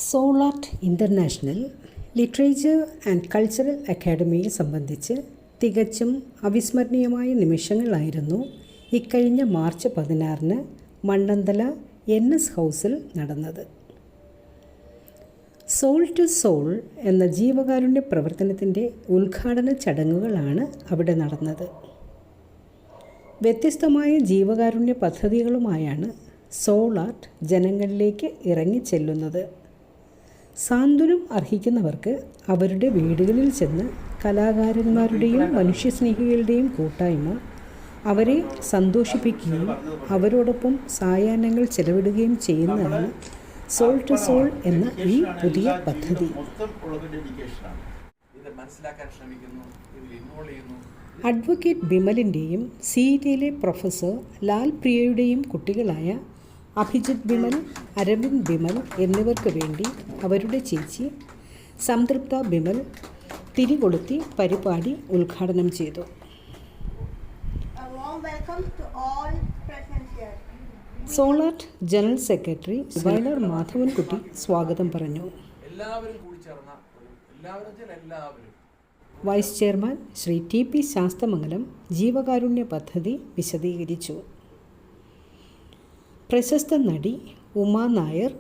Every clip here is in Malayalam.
സോളാർട്ട് ഇൻ്റർനാഷണൽ ലിറ്ററേച്ചർ ആൻഡ് കൾച്ചറൽ അക്കാഡമിയെ സംബന്ധിച്ച് തികച്ചും അവിസ്മരണീയമായ നിമിഷങ്ങളായിരുന്നു ഇക്കഴിഞ്ഞ മാർച്ച് 16-ന് മണ്ണന്തല NS ഹൗസിൽ നടന്നത്. സോൾ ടു സോൾ എന്ന ജീവകാരുണ്യ പ്രവർത്തനത്തിൻ്റെ ഉദ്ഘാടന ചടങ്ങുകളാണ് അവിടെ നടന്നത്. വ്യത്യസ്തമായ ജീവകാരുണ്യ പദ്ധതികളുമായാണ് സോളാർട്ട് ജനങ്ങളിലേക്ക് ഇറങ്ങിച്ചെല്ലുന്നത്. സാന്ത്വനം അർഹിക്കുന്നവർക്ക് അവരുടെ വീടുകളിൽ ചെന്ന് കലാകാരന്മാരുടെയും മനുഷ്യസ്നേഹികളുടെയും കൂട്ടായ്മ അവരെ സന്തോഷിപ്പിക്കുകയും അവരോടൊപ്പം സായാഹ്നങ്ങൾ ചെലവിടുകയും ചെയ്യുന്നതാണ് സോൾ ടു സോൾ എന്ന ഈ പുതിയ പദ്ധതി. അഡ്വക്കേറ്റ് ബിമലിൻ്റെയും CETയിലെ പ്രൊഫസർ ലാൽ പ്രിയയുടെയും കുട്ടികളായ അഭിജിത്ത് ബിമൽ, അരവിന്ദ് ബിമൽ എന്നിവർക്ക് വേണ്ടി അവരുടെ ചേച്ചി സംതൃപ്ത ബിമൽ തിരികൊളുത്തി പരിപാടി ഉദ്ഘാടനം ചെയ്തു. സോളാർട്ട് ജനറൽ സെക്രട്ടറി വയലാർ മാധവൻകുട്ടി സ്വാഗതം പറഞ്ഞു. Vice chairman Shri TP Sasthamangalam ജീവകാരുണ്യ പദ്ധതി വിശദീകരിച്ചു. പ്രശസ്ത നടി ഉമാ നായർ,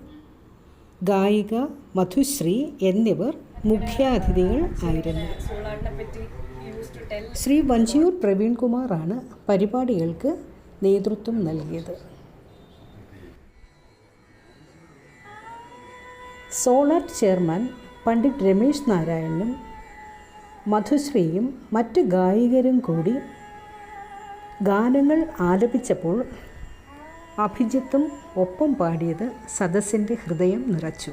ഗായിക മധുശ്രീ എന്നിവർ മുഖ്യാതിഥികൾ ആയിരുന്നു. ശ്രീ വഞ്ചിയൂർ പ്രവീൺ കുമാറാണ് പരിപാടികൾക്ക് നേതൃത്വം നൽകിയത്. സോളാർട്ട് ചെയർമാൻ പണ്ഡിറ്റ് രമേശ് നാരായണനും മധുശ്രീയും മറ്റ് ഗായകരും കൂടി ഗാനങ്ങൾ ആലപിച്ചപ്പോൾ അഭിജിത്തും ഒപ്പം പാടിയത് സദസ്സിൻ്റെ ഹൃദയം നിറച്ചു.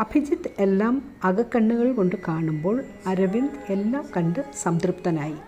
അഭിജിത്ത് എല്ലാം അകക്കണ്ണുകൾ കൊണ്ട് കാണുമ്പോൾ അരവിന്ദ് എല്ലാം കണ്ട് സംതൃപ്തനായി.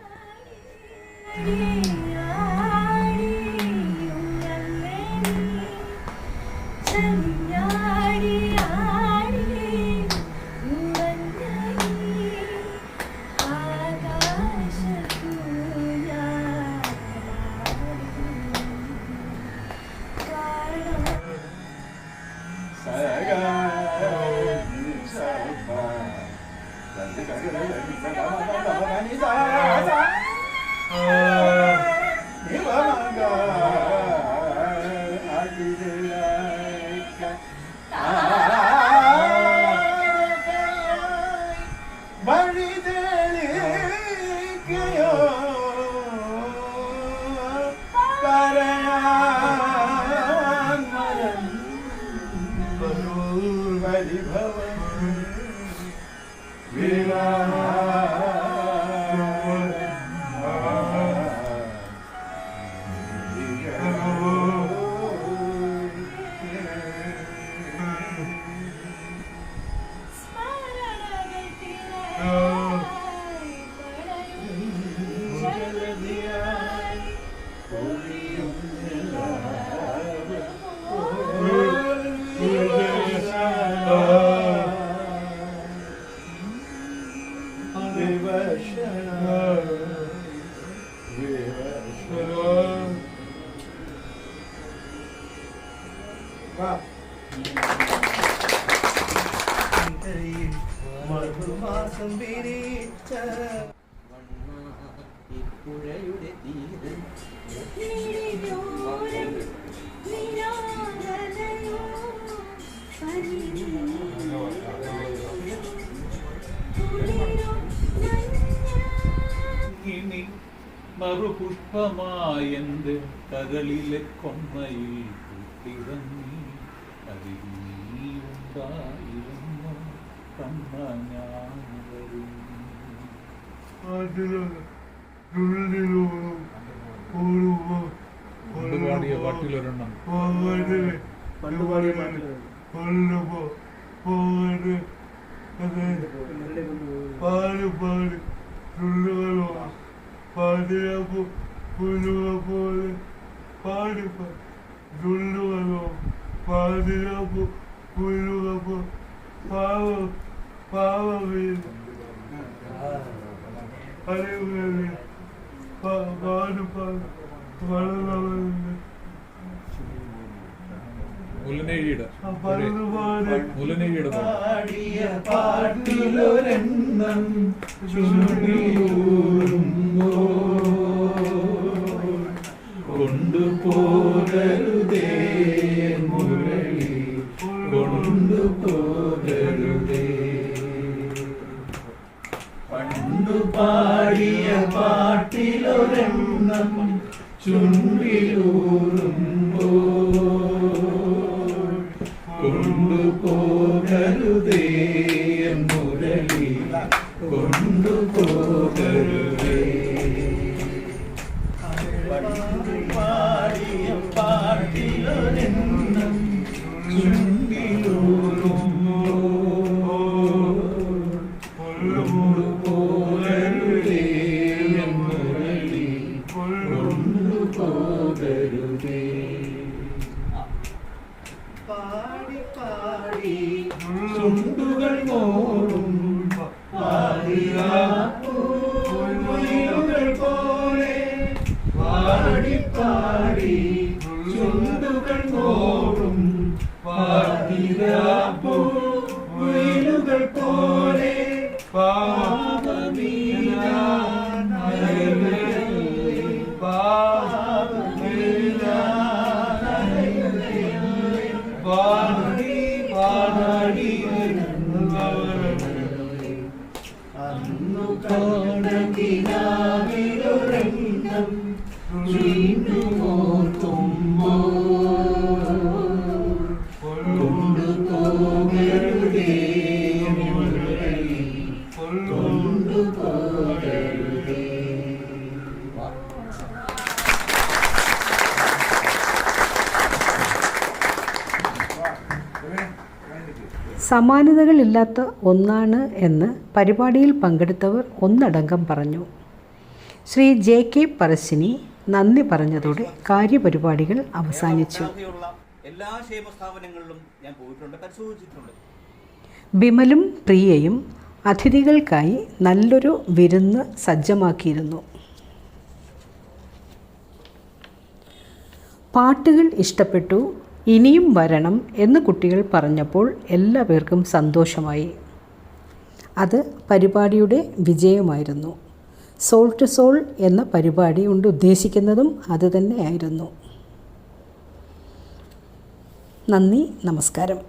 മറുപുഷ്പമായെന്ത് കരളിലെ കൊന്നയിൽ കൂട്ടിറങ്ങി അതിലുണ്ടായിരുന്നു കണ്ണ ഞാൻ പാടിയ പാട്ടിലൊരെണ്ണം പാടിയപ്പോ പുല്ലുക പോലെ പാടിപ്പോ ചുള്ളുകളോ പാടിയപ്പോ പുല്ലുക പോ പാവ വീട് അറിയുക പാടുപാട് വളർന്നവരുണ്ട് മുല്ലനേഴിയുടെ പാടുന്നു പാടി മുല്ലനേഴിയുടെ പാട്ട്. പാടിയ പാട്ടിലൊരെണ്ണം ചുണ്ടിലൂറുമ്പോ കൊണ്ടുപോകരുതേ മുരളി കൊണ്ടുപോകരുതേ. പണ്ടു പാടിയ പാട്ടിലൊരെണ്ണം ചുണ്ടിലൂറുമ്പോ കൊണ്ടുപോകരുതേ മുരളി കൊണ്ടുപോകരുതേ. പണ്ടു പാടിയ പാട്ടിലൊരെണ്ണം ചുണ്ടിലൂറുമ്പോ കൊണ്ടുപോകരുതേ മുരളി കൊണ്ടുപോകരുതേ. പാടി പാടി ചുണ്ടുകൾ മോറും പാതിരാപ്പൂവുകൾ പോലെ പാടി പാടി ചുണ്ടുകൾ മോറും പാതിരാപ്പൂവുകൾ പോലെ അന്നു കണ്ടകിനാവിലൊരെണ്ണം ചുണ്ടുമോർത്തുമ്പോ കൊണ്ടുപോകരുതേ മുരളി കൊണ്ടുപോകരുതേ. സമാനതകളില്ലാത്ത ഒന്നാണ് എന്ന് പരിപാടിയിൽ പങ്കെടുത്തവർ ഒന്നടങ്കം പറഞ്ഞു. ശ്രീ JK പറശ്ശിനി നന്ദി പറഞ്ഞതോടെ കാര്യപരിപാടികൾ അവസാനിച്ചു. എല്ലാ ക്ഷേമ സ്ഥാപനങ്ങളിലും ഞാൻ പോയിട്ടുണ്ട്, പരിശോധിച്ചിട്ടുണ്ട്. ബിമലും പ്രിയയും അതിഥികൾക്കായി നല്ലൊരു വിരുന്ന് സജ്ജമാക്കിയിരുന്നു. പാട്ടുകൾ ഇഷ്ടപ്പെട്ടു, ഇനിയും വരണം എന്ന് കുട്ടികൾ പറഞ്ഞപ്പോൾ എല്ലാവർക്കും സന്തോഷമായി. അത് പരിപാടിയുടെ വിജയമായിരുന്നു. സോൾ ടു സോൾ എന്ന പരിപാടി കൊണ്ട് ഉദ്ദേശിക്കുന്നതും അതുതന്നെയായിരുന്നു. നന്ദി, നമസ്കാരം.